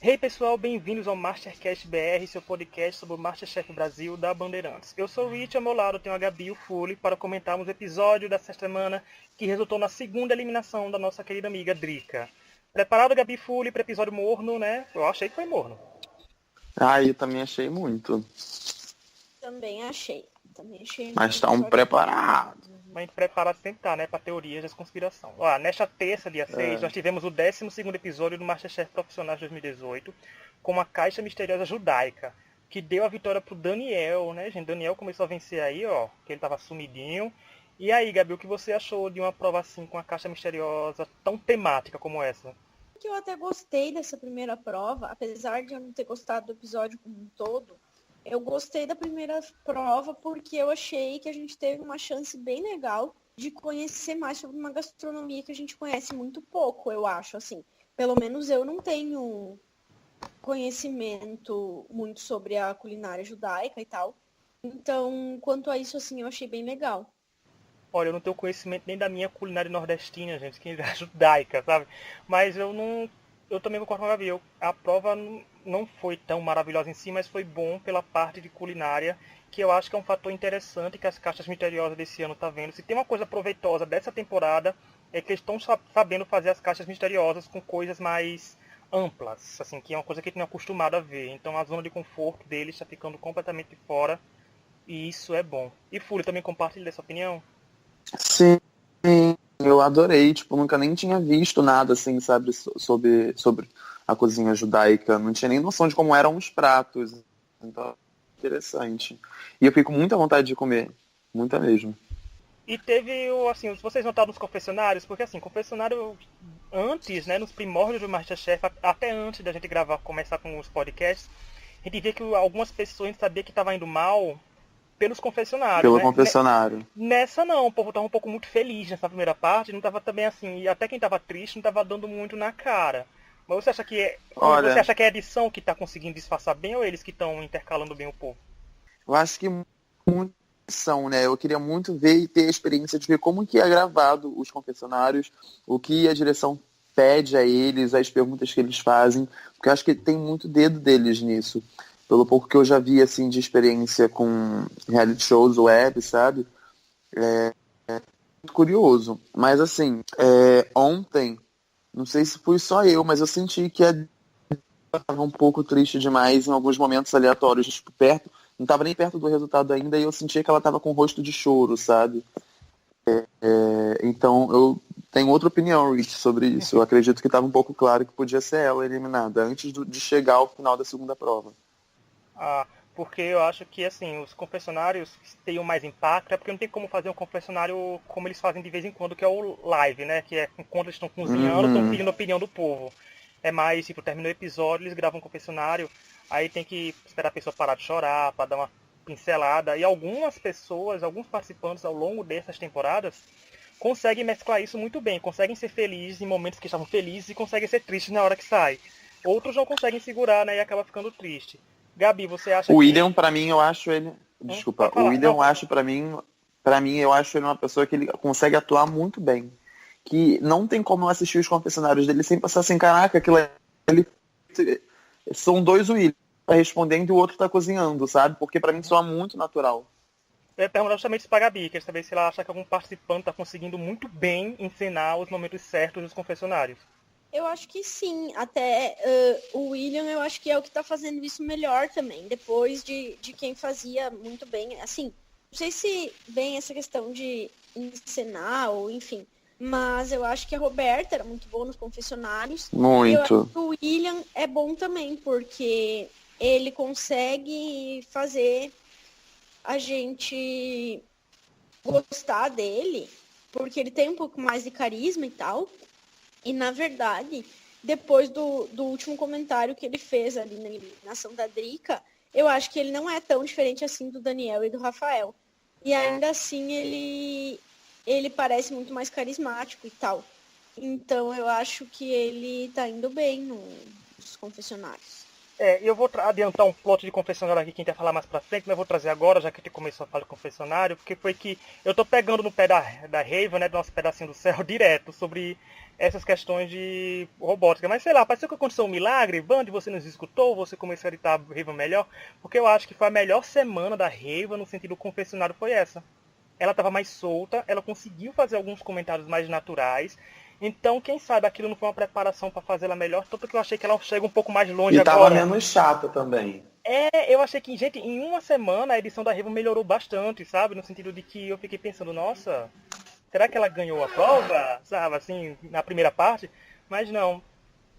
Hey pessoal, bem-vindos ao Mastercast BR, seu podcast sobre o Masterchef Brasil da Bandeirantes. Eu sou o Rich, ao meu lado tenho a Gabi e o Fully para comentarmos o episódio dessa semana que resultou na segunda eliminação da nossa querida amiga Drica. Preparado, Gabi e Fully, para episódio morno, né? Eu achei que foi morno. Eu também achei muito. Também achei. Mas estão preparados. Mas preparado sempre tá, né? Para teorias da conspiração. Ó, nesta terça, dia 6, nós tivemos o 12º episódio do Masterchef Profissionais 2018 com uma caixa misteriosa judaica, que deu a vitória pro Daniel, né, gente? Daniel começou a vencer aí, ó, que ele tava sumidinho. E aí, Gabi, o que você achou de uma prova assim com uma caixa misteriosa tão temática como essa? Eu até gostei dessa primeira prova, apesar de eu não ter gostado do episódio como um todo. Eu gostei da primeira prova porque eu achei que a gente teve uma chance bem legal de conhecer mais sobre uma gastronomia que a gente conhece muito pouco, eu acho, assim. Pelo menos eu não tenho conhecimento muito sobre a culinária judaica e tal. Então, quanto a isso, assim, eu achei bem legal. Olha, eu não tenho conhecimento nem da minha culinária nordestina, gente, que é judaica, sabe? Mas eu não. Eu também concordo com a Gabi. A prova não foi tão maravilhosa em si, mas foi bom pela parte de culinária, que eu acho que é um fator interessante que as caixas misteriosas desse ano tá vendo. Se tem uma coisa proveitosa dessa temporada, é que eles estão sabendo fazer as caixas misteriosas com coisas mais amplas, assim, que é uma coisa que a gente não é acostumado a ver. Então a zona de conforto deles está ficando completamente fora, e isso é bom. E Fúlio, também compartilha dessa opinião? Sim, eu adorei. Tipo, nunca nem tinha visto nada assim, sabe, sobre a cozinha judaica. Não tinha nem noção de como eram os pratos. Então, interessante. E eu fiquei com muita vontade de comer. Muita mesmo. E teve, assim, se vocês notaram nos confessionários, porque assim, confessionário antes, né, nos primórdios do Masterchef, até antes da gente gravar, começar com os podcasts, a gente via que algumas pessoas, a gente sabia que estava indo mal pelos confessionários, Pelo né? confessionário. Nessa não, o povo tava um pouco muito feliz nessa primeira parte, não tava também assim, e até quem tava triste não tava dando muito na cara. Mas você acha que você Olha, acha que é a edição que tá conseguindo disfarçar bem ou eles que estão intercalando bem o povo? eu acho que muito são, né? Eu queria muito ver e ter a experiência de ver como que é gravado os confessionários, o que a direção pede a eles, as perguntas que eles fazem, porque eu acho que tem muito dedo deles nisso. Pelo pouco que eu já vi, assim, de experiência com reality shows web, sabe? Muito curioso. Mas, assim, ontem, não sei se fui só eu, mas eu senti que estava um pouco triste demais em alguns momentos aleatórios, tipo, perto, não estava nem perto do resultado ainda, e eu sentia que ela estava com rosto de choro, sabe? Então eu tenho outra opinião, Rich, sobre isso. Eu acredito que estava um pouco claro que podia ser ela eliminada antes de chegar ao final da segunda prova. Ah, porque eu acho que assim, os confessionários teriam mais impacto, é porque não tem como fazer um confessionário como eles fazem de vez em quando, que é o live, né? Que é quando eles estão cozinhando, estão Uhum. pedindo a opinião do povo. É mais, tipo, terminou o episódio, eles gravam um confessionário, aí tem que esperar a pessoa parar de chorar, para dar uma pincelada. E algumas pessoas, alguns participantes ao longo dessas temporadas, conseguem mesclar isso muito bem, conseguem ser felizes em momentos que estavam felizes e conseguem ser tristes na hora que sai. Outros não conseguem segurar, né, e acaba ficando triste. Gabi, você acha O que... William, pra mim, eu acho ele. Desculpa, Pode o falar. William, Não, eu acho pra mim, eu acho ele uma pessoa que ele consegue atuar muito bem. Que não tem como eu assistir os confessionários dele sem passar assim, caraca, aquilo ali. São dois Williams, tá respondendo e o outro tá cozinhando, sabe? Porque pra mim soa muito natural. eu ia perguntar justamente isso pra Gabi, quer saber se ela acha que algum participante está conseguindo muito bem encenar os momentos certos dos confessionários. Eu acho que sim, até o William eu acho que é o que está fazendo isso melhor também, depois de quem fazia muito bem, assim, não sei se bem essa questão de encenar ou enfim, mas eu acho que a Roberta era muito boa nos confessionários, e eu acho Muito. que o William é bom também, porque ele consegue fazer a gente gostar dele, porque ele tem um pouco mais de carisma e tal, e, na verdade, depois do último comentário que ele fez ali na eliminação da Drica, eu acho que ele não é tão diferente assim do Daniel e do Rafael. E ainda assim ele parece muito mais carismático e tal. Então eu acho que ele tá indo bem nos confessionários. Eu vou adiantar um plot de confessionário aqui, quem quer falar mais pra frente, mas eu vou trazer agora, já que a gente começou a falar de confessionário, porque foi que eu tô pegando no pé da Raven, né, do nosso pedacinho do céu, direto, sobre essas questões de robótica. Mas sei lá, pareceu que aconteceu um milagre, Band, você nos escutou, você começou a editar a Raven melhor, porque eu acho que foi a melhor semana da Raven no sentido confessionário foi essa. Ela estava mais solta, ela conseguiu fazer alguns comentários mais naturais. Então, quem sabe aquilo não foi uma preparação para fazê-la melhor, tanto que eu achei que ela chega um pouco mais longe E tava agora. menos chata também. Eu achei que, gente, em uma semana a edição da Raven melhorou bastante, sabe? No sentido de que eu fiquei pensando, nossa, será que ela ganhou a prova? Sabe, assim, na primeira parte? Mas não,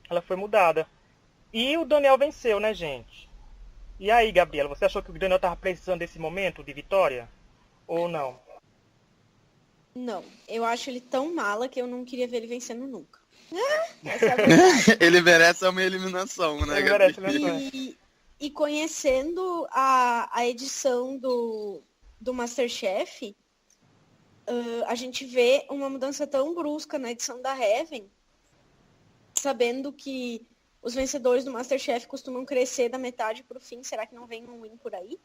ela foi mudada. E o Daniel venceu, né, gente? E aí, Gabriela, você achou que o Daniel tava precisando desse momento de vitória? Ou não? Não, eu acho ele tão mala que eu não queria ver ele vencendo nunca. Essa é a verdade. Ele merece uma eliminação, né, Ele Gabi? merece, né? E conhecendo a edição do MasterChef, a gente vê uma mudança tão brusca na edição da Heaven, sabendo que os vencedores do MasterChef costumam crescer da metade pro fim. Será que não vem um win por aí?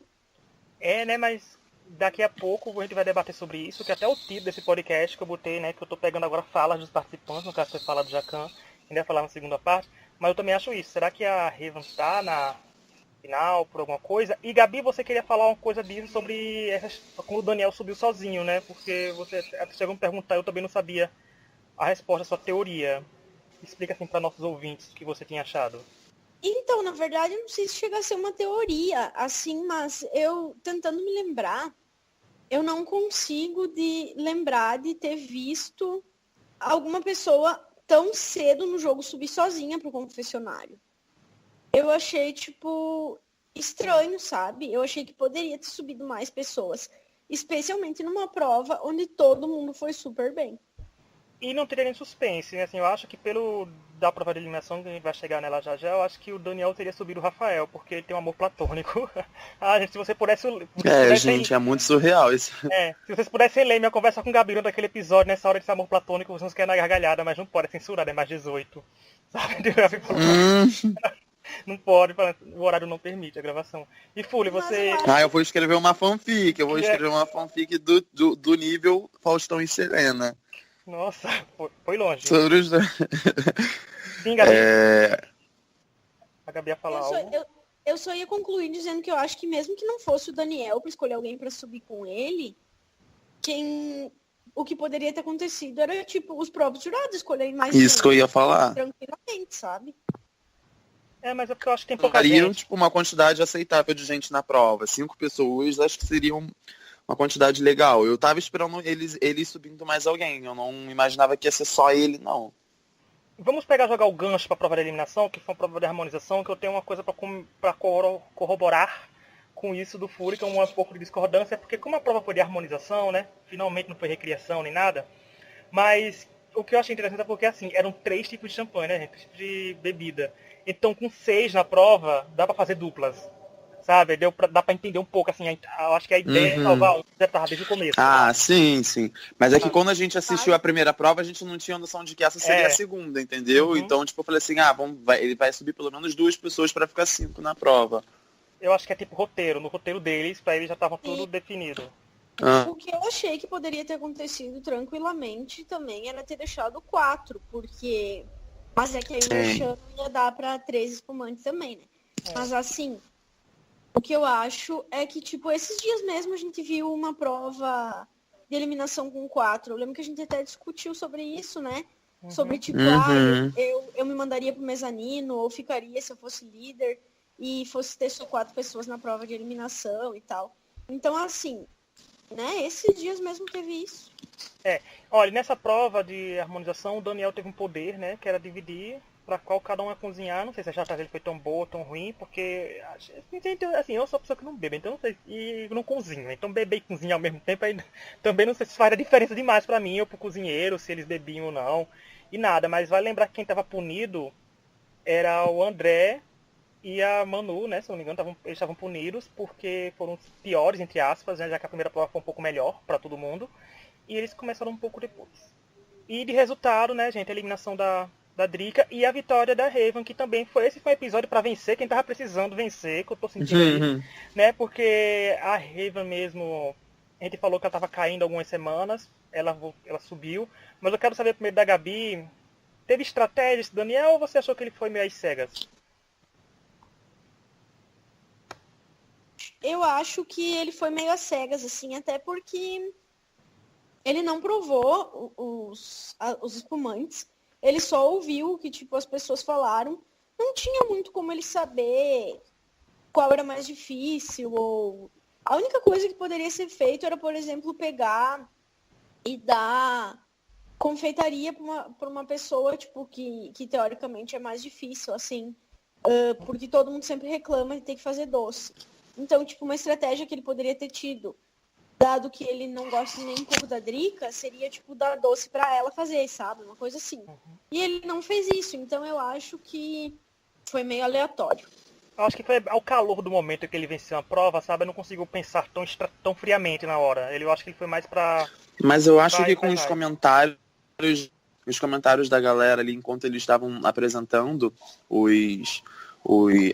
Né, mas daqui a pouco a gente vai debater sobre isso, que até o título desse podcast que eu botei, né, que eu tô pegando agora falas dos participantes, no caso foi fala do Jacan, ainda vai falar na segunda parte, mas eu também acho isso. Será que a Raven tá na final por alguma coisa? E Gabi, você queria falar uma coisa disso sobre quando o Daniel subiu sozinho, né? Porque você chegou a me perguntar, eu também não sabia a resposta à sua teoria. Explica assim para nossos ouvintes o que você tinha achado. Então, na verdade, eu não sei se chega a ser uma teoria, assim, mas eu, tentando me lembrar, eu não consigo lembrar de ter visto alguma pessoa tão cedo no jogo subir sozinha pro confessionário. Eu achei, tipo, estranho, sabe? Eu achei que poderia ter subido mais pessoas, especialmente numa prova onde todo mundo foi super bem. E não teria nem suspense, né? Assim, eu acho que pelo da prova de eliminação, que a gente vai chegar nela já já, eu acho que o Daniel teria subido o Rafael, porque ele tem um amor platônico. Gente, se você pudesse... Gente, é muito surreal isso. Se vocês pudessem ler minha conversa com o Gabiru daquele episódio, nessa hora de amor platônico, vocês não querem na gargalhada, mas não pode, é censurado, é mais 18. Sabe? Não pode, o horário não permite a gravação. E Fully, você... Eu vou escrever uma fanfic, do nível Faustão e Serena. Nossa, foi longe. Sobre os... Sim, Gabi. A Gabi ia falar algo. Eu só ia concluir dizendo que eu acho que mesmo que não fosse o Daniel para escolher alguém para subir com ele, o que poderia ter acontecido era, tipo, os próprios jurados escolherem mais Isso que eu ia falar. tranquilamente, sabe? Mas é porque eu acho que tem pouca gente. Daria, tipo, uma quantidade aceitável de gente na prova. 5 pessoas, acho que seriam uma quantidade legal. Eu tava esperando eles subindo mais alguém. Eu não imaginava que ia ser só ele, não. Vamos jogar o gancho pra prova de eliminação, que foi uma prova de harmonização, que eu tenho uma coisa pra corroborar com isso do Fury, que é um pouco de discordância, porque como a prova foi de harmonização, né? Finalmente não foi recriação nem nada. Mas o que eu achei interessante é porque, assim, eram 3 tipos de champanhe, né, gente? 3 tipos de bebida. Então, com 6 na prova, dá pra fazer duplas. Sabe? Dá pra entender um pouco, assim, eu acho que a ideia é salvar um, já tava desde o começo. Né? Sim. Mas é que quando a gente assistiu a primeira prova, a gente não tinha noção de que essa seria a segunda, entendeu? Então, tipo, eu falei assim, ele vai subir pelo menos 2 pessoas pra ficar 5 na prova. Eu acho que é tipo roteiro, no roteiro deles, pra eles já tava tudo definido. O que eu achei que poderia ter acontecido tranquilamente também era ter deixado 4, porque... Mas é que aí o Merchan ia dar pra 3 espumantes também, né? Mas assim... O que eu acho é que, tipo, esses dias mesmo a gente viu uma prova de eliminação com 4. Eu lembro que a gente até discutiu sobre isso, né? Sobre, tipo, eu me mandaria pro mezanino, ou ficaria se eu fosse líder, e fosse ter só 4 pessoas na prova de eliminação e tal. Então, assim, né? Esses dias mesmo teve isso. Olha, nessa prova de harmonização, o Daniel teve um poder, né? Que era dividir pra qual cada um ia cozinhar. Não sei se a estratégia dele foi tão boa ou tão ruim, porque, assim, eu sou uma pessoa que não bebe, então não sei, e não cozinho. Então beber e cozinhar ao mesmo tempo, aí, também não sei se faria diferença demais pra mim ou pro cozinheiro, se eles bebiam ou não, e nada. Mas vai lembrar que quem tava punido era o André e a Manu, né, se não me engano, eles estavam punidos porque foram os piores, entre aspas, né, já que a primeira prova foi um pouco melhor pra todo mundo, e eles começaram um pouco depois. E de resultado, né, gente, a eliminação da da Drica e a vitória da Raven, que também foi esse foi um episódio pra vencer quem tava precisando vencer, que eu tô sentindo aí, né? Porque a Raven mesmo, a gente falou que ela tava caindo algumas semanas, ela subiu, mas eu quero saber primeiro da Gabi, teve estratégias, Daniel, ou você achou que ele foi meio às cegas? Eu acho que ele foi meio às cegas, assim, até porque ele não provou os espumantes. Ele só ouviu o que, tipo, as pessoas falaram. Não tinha muito como ele saber qual era mais difícil. Ou... A única coisa que poderia ser feito era, por exemplo, pegar e dar confeitaria para uma pessoa, tipo, que teoricamente é mais difícil, assim. Porque todo mundo sempre reclama de ter que fazer doce. Então, tipo, uma estratégia que ele poderia ter tido, dado que ele não gosta nem um pouco da Drica, seria, tipo, dar doce pra ela fazer, sabe? Uma coisa assim. E ele não fez isso, então eu acho que foi meio aleatório. Eu acho que foi ao calor do momento que ele venceu a prova, sabe? Eu não consigo pensar tão friamente na hora. Eu acho que ele foi mais pra... Mas eu acho que com os comentários da galera ali, enquanto eles estavam apresentando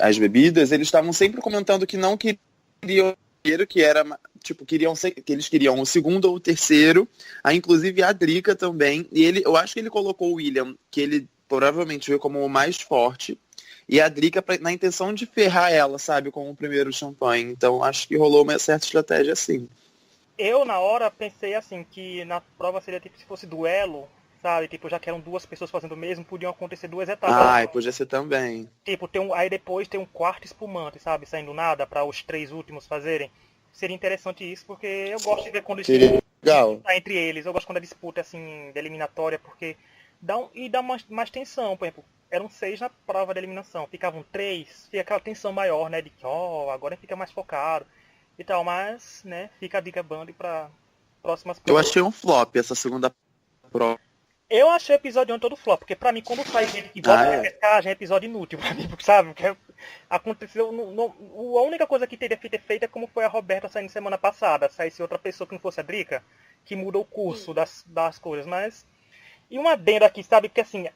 as bebidas, eles estavam sempre comentando que não queriam que era, tipo, que eles queriam o segundo ou o terceiro, inclusive a Drica também, e eu acho que ele colocou o William, que ele provavelmente viu como o mais forte, e a Drica na intenção de ferrar ela, sabe, com o primeiro champanhe. Então acho que rolou uma certa estratégia assim. Eu, na hora, pensei assim, que na prova seria tipo se fosse duelo, sabe? Tipo, já que eram duas pessoas fazendo o mesmo, podiam acontecer duas etapas. Podia ser também. Tipo, aí depois tem um quarto espumante, sabe? Saindo nada para os três últimos fazerem. Seria interessante isso, porque eu gosto de ver quando legal. Tá entre eles. Eu gosto quando a disputa assim, de eliminatória, porque dá mais tensão. Por exemplo, eram 6 na prova de eliminação, ficavam 3, fica aquela tensão maior, né? De que, agora fica mais focado e tal, mas, né, fica a dica band para próximas provas. Eu achei um flop essa segunda prova. Eu achei o episódio 1 todo flop, porque pra mim, quando sai gente que volta na pescagem, é episódio inútil pra mim, sabe? Porque aconteceu. A única coisa que teria que ter feito é como foi a Roberta saindo semana passada. Saísse outra pessoa que não fosse a Drica, que muda o curso das coisas, mas. E uma adenda aqui, sabe? Porque assim,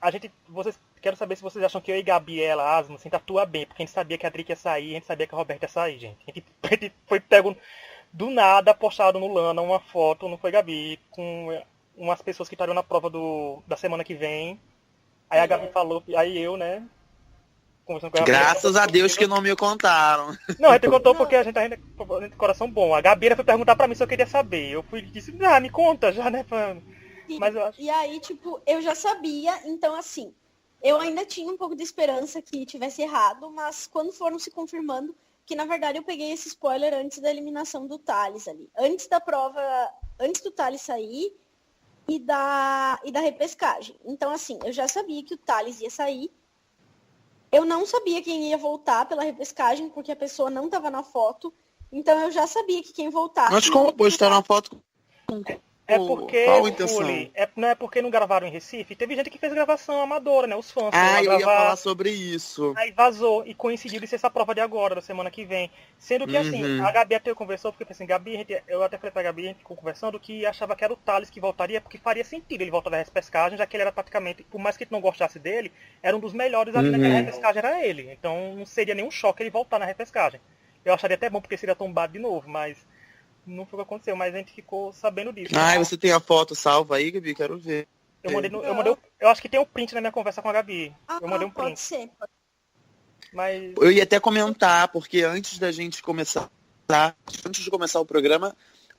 quero saber se vocês acham que eu e Gabriela Asmo, assim, tatua bem, porque a gente sabia que a Drica ia sair, a gente sabia que a Roberta ia sair, gente. A gente foi pego do nada, postado no Lana, uma foto, não foi Gabi, com umas pessoas que estariam na prova da semana que vem. Aí a Gabi falou, aí eu, né? Conversando com a Graças a Deus que não me contaram. Não, a gente contou porque a gente tem coração bom. A Gabi foi perguntar pra mim se eu queria saber. Eu fui e disse, me conta já, né? Mas eu acho... E aí, tipo, eu já sabia, então assim, eu ainda tinha um pouco de esperança que tivesse errado, mas quando foram se confirmando, que na verdade eu peguei esse spoiler antes da eliminação do Thales ali. Antes da prova, antes do Thales sair e da repescagem. Então, assim, eu já sabia que o Thales ia sair. Eu não sabia quem ia voltar pela repescagem, porque a pessoa não estava na foto. Então, eu já sabia que quem voltasse... Mas como postar na foto com... É porque, qual a intenção? Não é porque não gravaram em Recife. Teve gente que fez gravação amadora, né? Os fãs. Eu ia falar sobre isso. Aí vazou e coincidiu de ser essa prova de agora, da semana que vem. Sendo que assim, a Gabi até conversou, porque assim, eu até falei pra Gabi, a gente ficou conversando, que achava que era o Thales que voltaria, porque faria sentido ele voltar da repescagem, já que ele era praticamente, por mais que a gente não gostasse dele, era um dos melhores ali naquela repescagem, era ele. Então não seria nenhum choque ele voltar na repescagem. Eu acharia até bom, porque seria tombado de novo, mas... Não foi o que aconteceu, mas a gente ficou sabendo disso. Você tem a foto salva aí, Gabi? Quero ver. Eu acho que tem um print na minha conversa com a Gabi. Eu mandei um print. Pode ser. Mas... Eu ia até comentar, porque antes de começar o programa,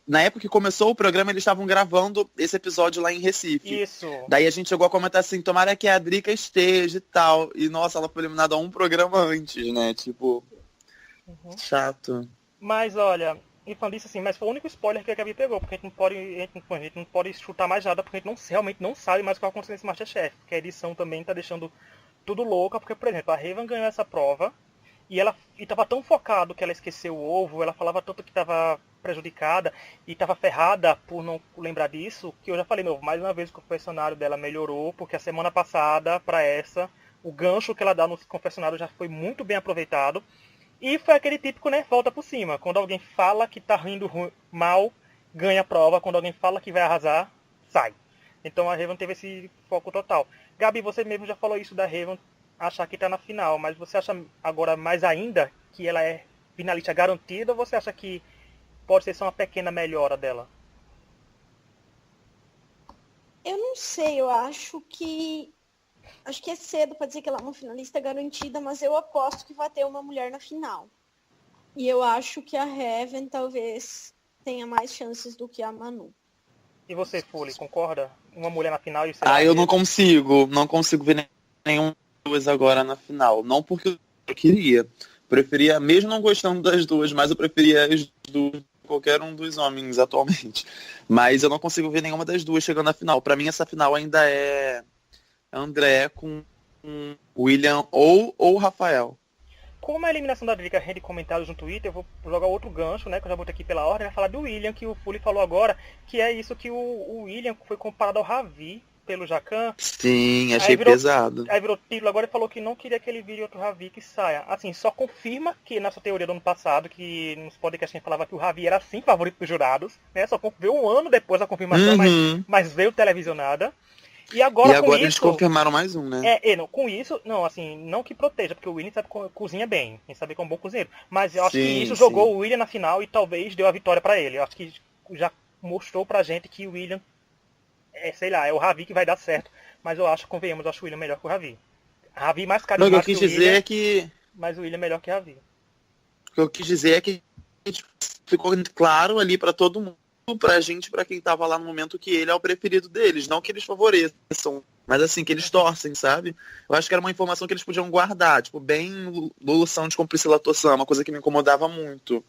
na época que começou o programa, eles estavam gravando esse episódio lá em Recife. Isso. Daí a gente chegou a comentar assim, tomara que a Drica esteja e tal. E, nossa, ela foi eliminada um programa antes, né? Tipo, chato. Mas, olha... E falando isso assim, mas foi o único spoiler que a Gabi pegou, porque a gente não pode chutar mais nada, porque a gente realmente não sabe mais o que vai acontecer nesse Masterchef. Porque a edição também tá deixando tudo louca, porque, por exemplo, a Raven ganhou essa prova, e tava tão focado que ela esqueceu o ovo, ela falava tanto que tava prejudicada, e tava ferrada por não lembrar disso, que eu já falei, mais uma vez o confessionário dela melhorou, porque a semana passada, pra essa, o gancho que ela dá no confessionário já foi muito bem aproveitado. E foi aquele típico, né, volta por cima. Quando alguém fala que tá rindo mal, ganha a prova. Quando alguém fala que vai arrasar, sai. Então a Raven teve esse foco total. Gabi, você mesmo já falou isso da Raven achar que tá na final, mas você acha agora mais ainda que ela é finalista garantida ou você acha que pode ser só uma pequena melhora dela? Eu não sei, eu acho que é cedo para dizer que ela é uma finalista garantida, mas eu aposto que vai ter uma mulher na final. E eu acho que a Heaven talvez tenha mais chances do que a Manu. E você, Foley, concorda? Uma mulher na final e sei lá, Ah, eu não consigo ver nenhuma duas agora na final. Não porque eu queria. Preferia, mesmo não gostando das duas, mas eu preferia as duas qualquer um dos homens atualmente. Mas eu não consigo ver nenhuma das duas chegando na final. Pra mim essa final ainda é André com William ou Rafael. Como a eliminação da Drica rende comentários no Twitter, eu vou jogar outro gancho, né? Que eu já botei aqui pela ordem, vai falar do William, que o Foley falou agora, que é isso que o William foi comparado ao Ravi pelo Jacan. Sim, achei pesado. Aí virou título agora e falou que não queria que ele vire outro Ravi que saia. Assim, só confirma que nessa teoria do ano passado, que nos podcasts a gente falava que o Ravi era sim favorito dos jurados, né? Só veio um ano depois da confirmação, mas veio televisionada. E agora com eles isso, confirmaram mais um, né? Não, com isso, não, assim, não que proteja, porque o William sabe cozinha bem, tem que saber que é um bom cozinheiro. Mas eu acho que isso jogou o William na final e talvez deu a vitória pra ele. Eu acho que já mostrou pra gente que o William, sei lá, é o Ravi que vai dar certo. Mas eu acho, convenhamos, eu acho o William melhor que o Ravi. Ravi mais carismático Não, o que eu quis dizer William, é que... mas o William é melhor que o Ravi. O que eu quis dizer é que ficou claro ali pra todo mundo, pra gente, pra quem tava lá no momento, que ele é o preferido deles. Não que eles favoreçam, mas assim, que eles torcem, sabe? Eu acho que era uma informação que eles podiam guardar, tipo, bem Lulu Santos com Priscila Tossan, uma coisa que me incomodava muito.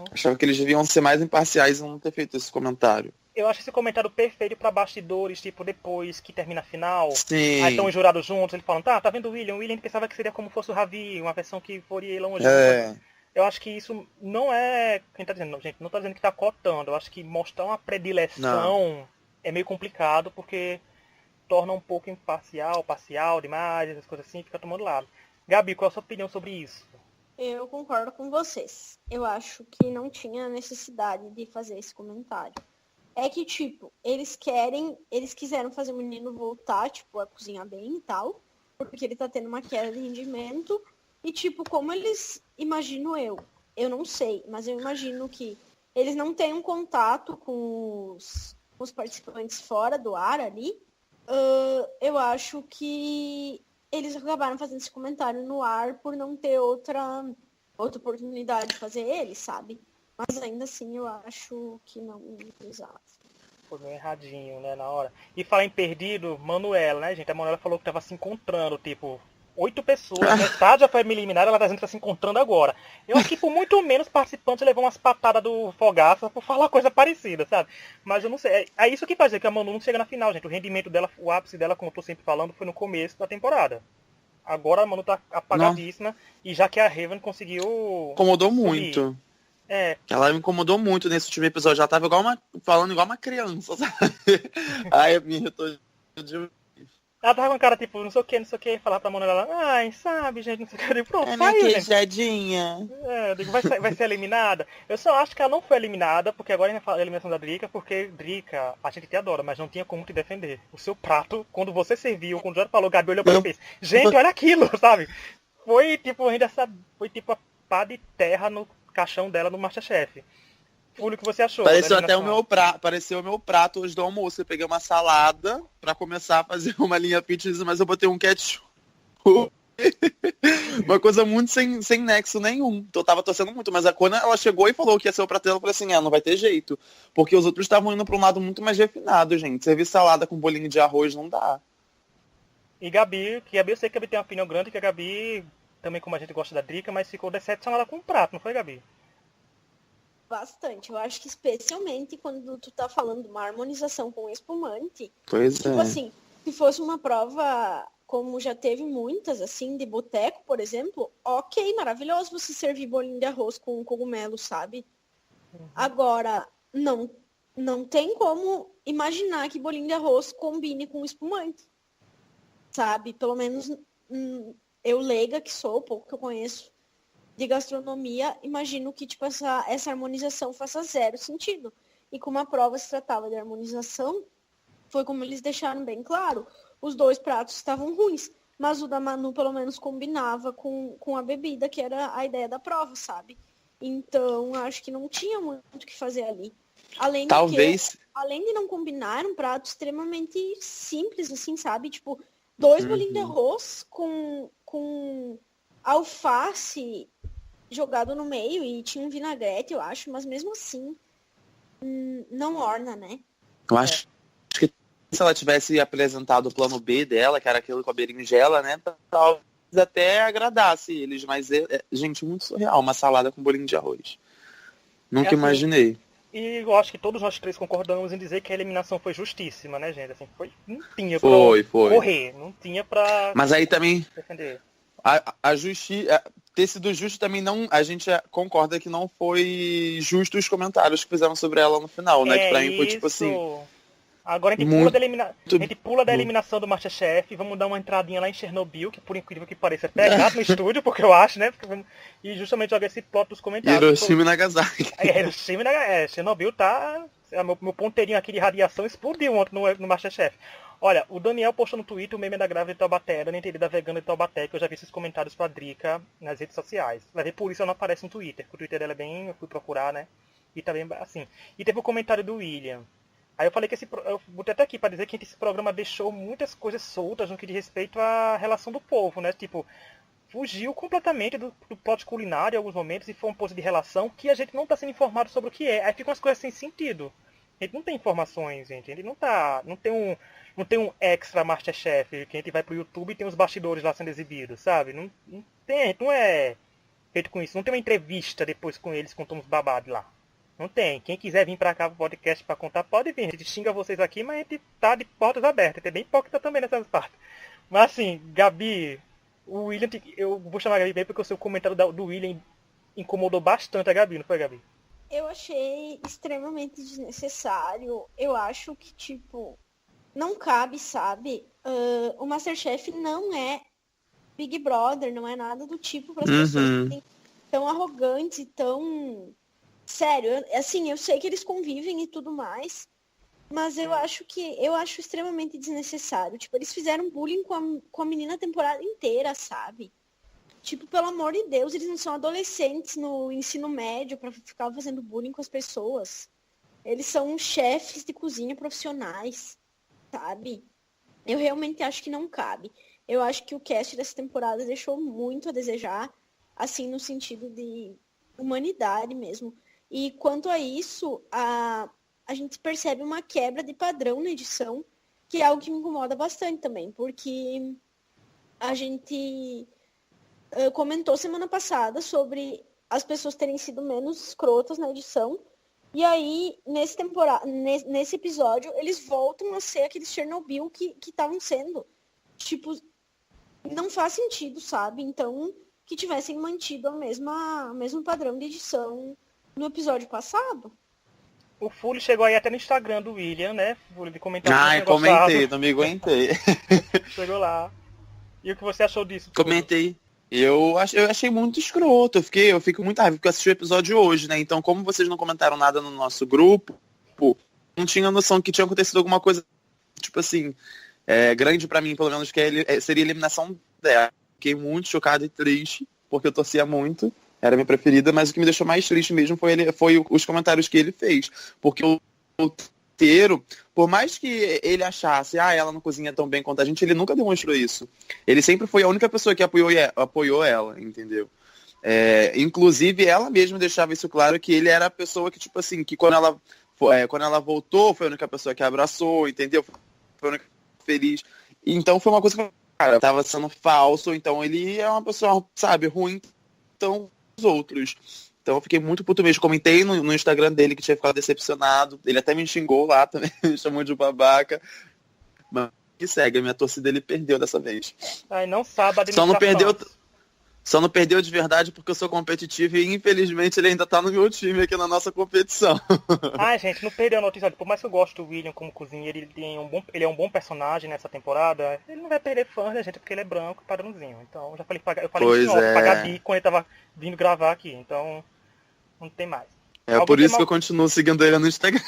Achava que eles deviam ser mais imparciais e não ter feito esse comentário. Eu acho esse comentário perfeito pra bastidores, tipo, depois que termina a final. Sim. Aí estão os jurados juntos, eles falam, tá vendo o William? O William pensava que seria como fosse o Ravi, uma versão que faria longe. Eu acho que isso não é... Quem tá dizendo? Não, gente, não tá dizendo que tá cotando. Eu acho que mostrar uma predileção é meio complicado, porque torna um pouco imparcial, parcial demais, essas coisas assim, fica tomando lado. Gabi, qual é a sua opinião sobre isso? Eu concordo com vocês. Eu acho que não tinha necessidade de fazer esse comentário. É que, tipo, eles quiseram fazer o menino voltar, tipo, a cozinhar bem e tal, porque ele tá tendo uma queda de rendimento. E, tipo, como eles, imagino eu não sei, mas eu imagino que eles não têm um contato com os participantes fora do ar ali. Eu acho que eles acabaram fazendo esse comentário no ar por não ter outra oportunidade de fazer ele, sabe? Mas ainda assim eu acho que não precisava. Foi meio erradinho, né, na hora. E falar em perdido, Manuela, né, gente? A Manuela falou que tava se encontrando, tipo, 8 pessoas, metade já foi eliminada, ela tá dizendo que tá se encontrando agora. Eu acho que por muito menos participantes levou umas patadas do Fogaça por falar coisa parecida, sabe? Mas eu não sei. É isso que faz que a Manu não chega na final, gente. O rendimento dela, o ápice dela, como eu tô sempre falando, foi no começo da temporada. Agora a Manu tá apagadíssima. E já que a Raven conseguiu... Incomodou muito. Ela me incomodou muito nesse último episódio. Ela tava falando igual uma criança, sabe? Ai, me irritou de... Ela tava com a cara, tipo, não sei o que, falar pra Manuela, ai, sabe, gente, não sei o que, pronto, saiu, queijadinha. Eu digo, vai ser eliminada? Eu só acho que ela não foi eliminada, porque agora a gente vai falar da eliminação da Drica, porque Drica, a gente te adora, mas não tinha como te defender. O seu prato, quando você serviu, quando o Jorge falou, Gabi olhou pra ele e fez, gente, olha aquilo, sabe? Foi tipo a pá de terra no caixão dela no Masterchef. O que você achou? Pareceu até pareceu o meu prato hoje do almoço. Eu peguei uma salada pra começar a fazer uma linha fitness, mas eu botei um ketchup. Uma coisa muito sem nexo nenhum. Então eu tava torcendo muito, mas quando ela chegou e falou que ia ser o prato dela, eu falei assim, não vai ter jeito. Porque os outros estavam indo pra um lado muito mais refinado, gente. Servir salada com bolinho de arroz não dá. E Gabi, eu sei que a Gabi tem uma opinião grande, que a Gabi, também como a gente gosta da Drica, mas ficou decepcionada com o prato, não foi, Gabi? Bastante. Eu acho que especialmente quando tu tá falando de uma harmonização com espumante. Pois tipo assim, se fosse uma prova, como já teve muitas, assim, de boteco, por exemplo, ok, maravilhoso você servir bolinho de arroz com cogumelo, sabe? Agora, não tem como imaginar que bolinho de arroz combine com espumante. Sabe? Pelo menos eu leiga que sou, pouco que eu conheço de gastronomia, imagino que tipo, essa harmonização faça zero sentido. E como a prova se tratava de harmonização, foi como eles deixaram bem claro. os 2 pratos estavam ruins. Mas o da Manu, pelo menos, combinava com a bebida, que era a ideia da prova, sabe? Então, acho que não tinha muito o que fazer ali. Talvez. Além de não combinar, um prato extremamente simples, assim, sabe? Tipo, 2 bolinhos de arroz com alface jogado no meio e tinha um vinagrete, eu acho, mas mesmo assim, não orna, né? Eu acho que se ela tivesse apresentado o plano B dela, que era aquilo com a berinjela, né? Talvez até agradasse eles, mas gente, muito surreal, uma salada com bolinho de arroz. Nunca assim, imaginei. E eu acho que todos nós 3 concordamos em dizer que a eliminação foi justíssima, né, gente? Assim, não tinha pra correr, não tinha pra Mas aí também defender. a justiça ter sido justo também não, a gente concorda que não foi justo os comentários que fizeram sobre ela no final, né? Que pra mim foi tipo assim. Agora a gente pula da eliminação do MasterChef e vamos dar uma entradinha lá em Chernobyl, que por incrível que pareça é pegado no estúdio, porque eu acho, né? E justamente jogar esse plot dos comentários. Hiroshima e Nagasaki. Hiroshima e Nagasaki. Chernobyl tá... Meu ponteirinho aqui de radiação explodiu ontem no MasterChef. Olha, o Daniel postou no Twitter o meme da grávida de Taubaté, da entendida vegana de Taubaté, que eu já vi esses comentários pra Drica nas redes sociais. Vai ver por isso ela não aparece no Twitter, porque o Twitter dela é bem... Eu fui procurar, né? E também, assim... E teve o comentário do William. Aí eu falei que eu botei até aqui para dizer que esse programa deixou muitas coisas soltas no que diz respeito à relação do povo, né? Tipo, fugiu completamente do plot culinário em alguns momentos e foi um posto de relação que a gente não está sendo informado sobre o que é. Aí ficam as coisas sem sentido. A gente não tem informações, gente. A gente não tem um extra Masterchef que a gente vai pro YouTube e tem os bastidores lá sendo exibidos, sabe? Não tem, a gente não é feito com isso. Não tem uma entrevista depois com eles contando os babados lá. Não tem. Quem quiser vir pra cá pro podcast pra contar, pode vir. A gente xinga vocês aqui, mas a gente tá de portas abertas. Tem bem hipócrita também nessas partes. Mas assim, Gabi, o William, eu vou chamar a Gabi bem porque o seu comentário do William incomodou bastante a Gabi, não foi, Gabi? Eu achei extremamente desnecessário. Eu acho que, tipo, não cabe, sabe? O MasterChef não é Big Brother, não é nada do tipo para as pessoas que tão arrogantes e tão... Sério, assim, eu sei que eles convivem e tudo mais, mas eu acho extremamente desnecessário. Tipo, eles fizeram bullying com a menina a temporada inteira, sabe? Tipo, pelo amor de Deus, eles não são adolescentes no ensino médio pra ficar fazendo bullying com as pessoas. Eles são chefes de cozinha profissionais, sabe? Eu realmente acho que não cabe. Eu acho que o cast dessa temporada deixou muito a desejar, assim, no sentido de humanidade mesmo. E quanto a isso, a gente percebe uma quebra de padrão na edição, que é algo que me incomoda bastante também, porque a gente comentou semana passada sobre as pessoas terem sido menos escrotas na edição, e aí, nesse episódio, eles voltam a ser aqueles Chernobyl que estavam sendo. Tipo, não faz sentido, sabe? Então, que tivessem mantido o mesmo padrão de edição no episódio passado. O Fully chegou aí até no Instagram do William, né? Fully de comentar. Eu comentei, não me aguentei. Chegou lá. E o que você achou disso? Comentei. Eu achei muito escroto. Eu fico muito raiva, porque eu assisti o episódio hoje, né? Então, como vocês não comentaram nada no nosso grupo, não tinha noção que tinha acontecido alguma coisa, tipo assim, grande pra mim, pelo menos, que seria a eliminação dela. Fiquei muito chocado e triste, porque eu torcia muito. Era a minha preferida, mas o que me deixou mais triste mesmo foi os comentários que ele fez. Porque o roteiro, por mais que ele achasse, ela não cozinha tão bem quanto a gente, ele nunca demonstrou isso. Ele sempre foi a única pessoa que apoiou ela, entendeu? Inclusive, ela mesma deixava isso claro, que ele era a pessoa que, tipo assim, que quando ela voltou, foi a única pessoa que abraçou, entendeu? Foi a única feliz. Então, foi uma coisa que, cara, tava sendo falso, então ele é uma pessoa, sabe, ruim, então os outros. Então eu fiquei muito puto mesmo. Comentei no Instagram dele que tinha ficado decepcionado. Ele até me xingou lá também, me chamou de babaca. Mas que segue, a minha torcida ele perdeu dessa vez. Ai, não sabe a Só não perdeu de verdade porque eu sou competitivo e infelizmente ele ainda tá no meu time aqui na nossa competição. Gente, não perdeu a notícia. Por mais que eu goste do William como cozinheiro, ele é um bom personagem nessa temporada. Ele não vai perder fãs, né, gente? Porque ele é branco, padrãozinho. Então, eu falei isso pra Gabi quando ele tava vindo gravar aqui. Então, não tem mais. É por isso que eu continuo seguindo ele no Instagram.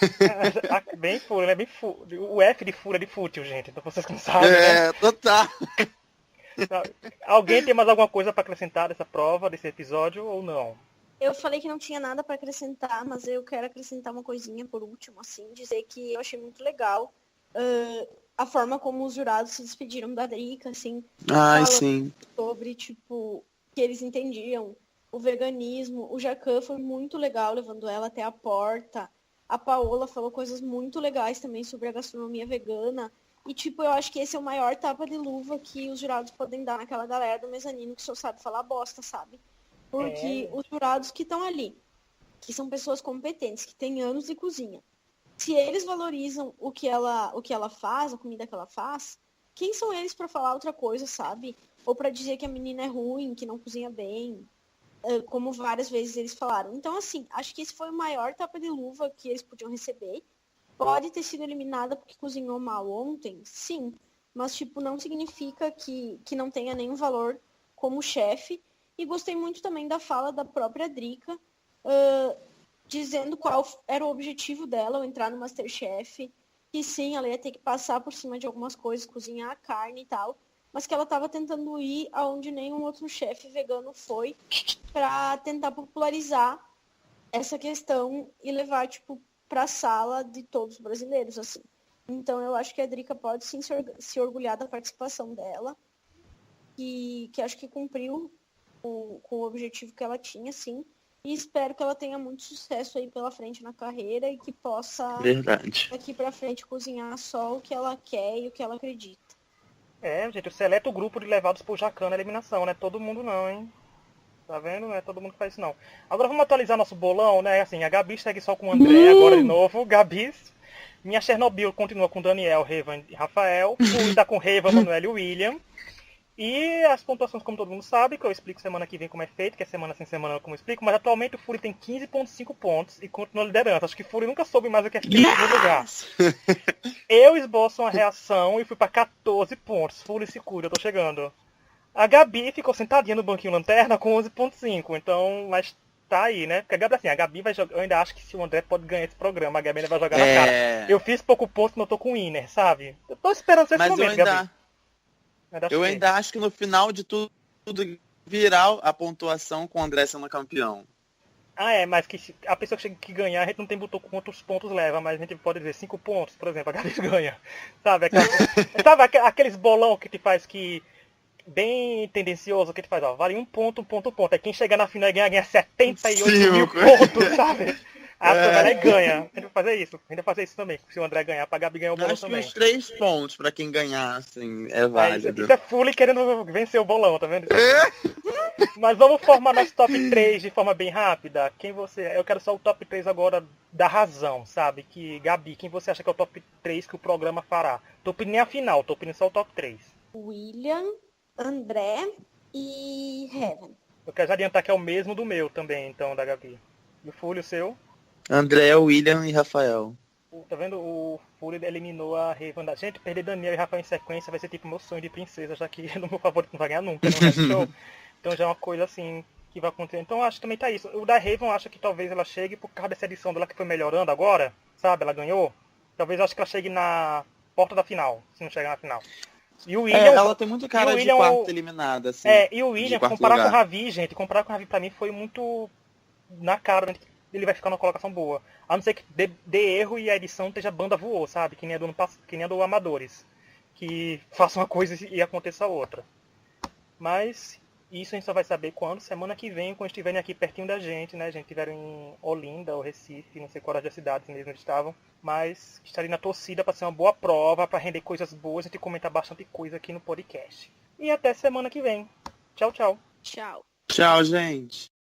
Bem fúria, né? Bem o F de fúria de fútil, gente. Então vocês que não sabem, né? Total. Alguém tem mais alguma coisa para acrescentar dessa prova, desse episódio, ou não? Eu falei que não tinha nada para acrescentar, mas eu quero acrescentar uma coisinha por último, assim, dizer que eu achei muito legal a forma como os jurados se despediram da Drica, assim, sim. sobre, tipo, que eles entendiam o veganismo. O Jacan foi muito legal, levando ela até a porta. A Paola falou coisas muito legais também sobre a gastronomia vegana. E, tipo, eu acho que esse é o maior tapa de luva que os jurados podem dar naquela galera do mezanino que só sabe falar bosta, sabe? Porque os jurados que estão ali, que são pessoas competentes, que têm anos de cozinha, se eles valorizam o que ela faz, a comida que ela faz, quem são eles para falar outra coisa, sabe? Ou para dizer que a menina é ruim, que não cozinha bem, como várias vezes eles falaram. Então, assim, acho que esse foi o maior tapa de luva que eles podiam receber. Pode ter sido eliminada porque cozinhou mal ontem, sim, mas, tipo, não significa que não tenha nenhum valor como chefe. E gostei muito também da fala da própria Drica, dizendo qual era o objetivo dela ao entrar no MasterChef, que sim, ela ia ter que passar por cima de algumas coisas, cozinhar a carne e tal, mas que ela estava tentando ir aonde nenhum outro chefe vegano foi, para tentar popularizar essa questão e levar, tipo, para a sala de todos os brasileiros, assim. Então eu acho que a Drica pode sim se orgulhar da participação dela, que acho que cumpriu com o objetivo que ela tinha, sim. E espero que ela tenha muito sucesso aí pela frente na carreira e que possa, daqui pra frente, cozinhar só o que ela quer e o que ela acredita. Gente, o seleto grupo de levados por Jacan na eliminação, né? Todo mundo não, hein? Tá vendo? Não é todo mundo que faz isso, não. Agora vamos atualizar nosso bolão, né? Assim, a Gabi segue só com o André, agora de novo. Gabi, minha Chernobyl continua com Daniel, Revan e Rafael. Fui tá com Revan, Manuel e William. E as pontuações, como todo mundo sabe, que eu explico semana que vem como é feito, que é semana sem semana como eu explico, mas atualmente o Fury tem 15,5 pontos e continua liderando. Acho que o Fury nunca soube mais o que é feito no lugar. Eu esboço uma reação e fui pra 14 pontos. Fury se cura, eu tô chegando. A Gabi ficou sentadinha no banquinho lanterna com 11,5, então, mas tá aí, né? Porque a Gabi vai jogar, eu ainda acho que se o André pode ganhar esse programa, a Gabi ainda vai jogar na cara. Eu fiz pouco ponto, mas eu tô com o winner, sabe? Eu tô esperando esse momento, Gabi. Eu ainda acho que no final de tudo virar a pontuação com o André sendo campeão. Mas que a pessoa que ganhar, a gente não tem botou quantos pontos leva, mas a gente pode dizer 5 pontos, por exemplo, a Gabi ganha. Sabe, sabe aqueles bolão que te faz que bem tendencioso, que te faz, ó, vale um ponto. Aí quem chegar na final e ganha 78 mil pontos, sabe? A pessoa vai lá e ganha. A gente vai fazer isso também. Se o André ganhar, pra Gabi ganhar o bolão também. Acho que uns 3 pontos pra quem ganhar, assim, é válido. Isso é Fully querendo vencer o bolão, tá vendo? Mas vamos formar nosso top 3 de forma bem rápida. Eu quero só o top 3 agora da razão, sabe? Gabi, quem você acha que é o top 3 que o programa fará? Tô pedindo nem a final, tô pedindo só o top 3. William, André e Heaven. Eu quero já adiantar que é o mesmo do meu também, então, da Gabi. E o Fully, o seu? André, William e Rafael. Tá vendo? O Fury eliminou a Raven da gente. Perder Daniel e Rafael em sequência vai ser tipo meu sonho de princesa, já que no meu favorito não vai ganhar nunca, show. Então já é uma coisa assim que vai acontecer. Então acho que também tá isso. O da Raven eu acho que talvez ela chegue por causa dessa edição dela que foi melhorando agora, sabe? Ela ganhou. Talvez eu acho que ela chegue na porta da final, se não chegar na final. E o William, ela tem muito cara de quarta eliminada, assim. E o William, comparar com o Ravi, gente, comparar com o Ravi pra mim foi muito na cara, né? Ele vai ficar numa colocação boa. A não ser que dê erro e a edição esteja banda voou, sabe? Que nem a do Amadores. Que faça uma coisa e aconteça outra. Mas isso a gente só vai saber quando? Semana que vem, quando estiverem aqui pertinho da gente, né? A gente estiver em Olinda ou Recife, não sei qual das cidades mesmo onde estavam. Mas estarei na torcida para ser uma boa prova, para render coisas boas e a gente comentar bastante coisa aqui no podcast. E até semana que vem. Tchau, tchau. Tchau. Tchau, gente.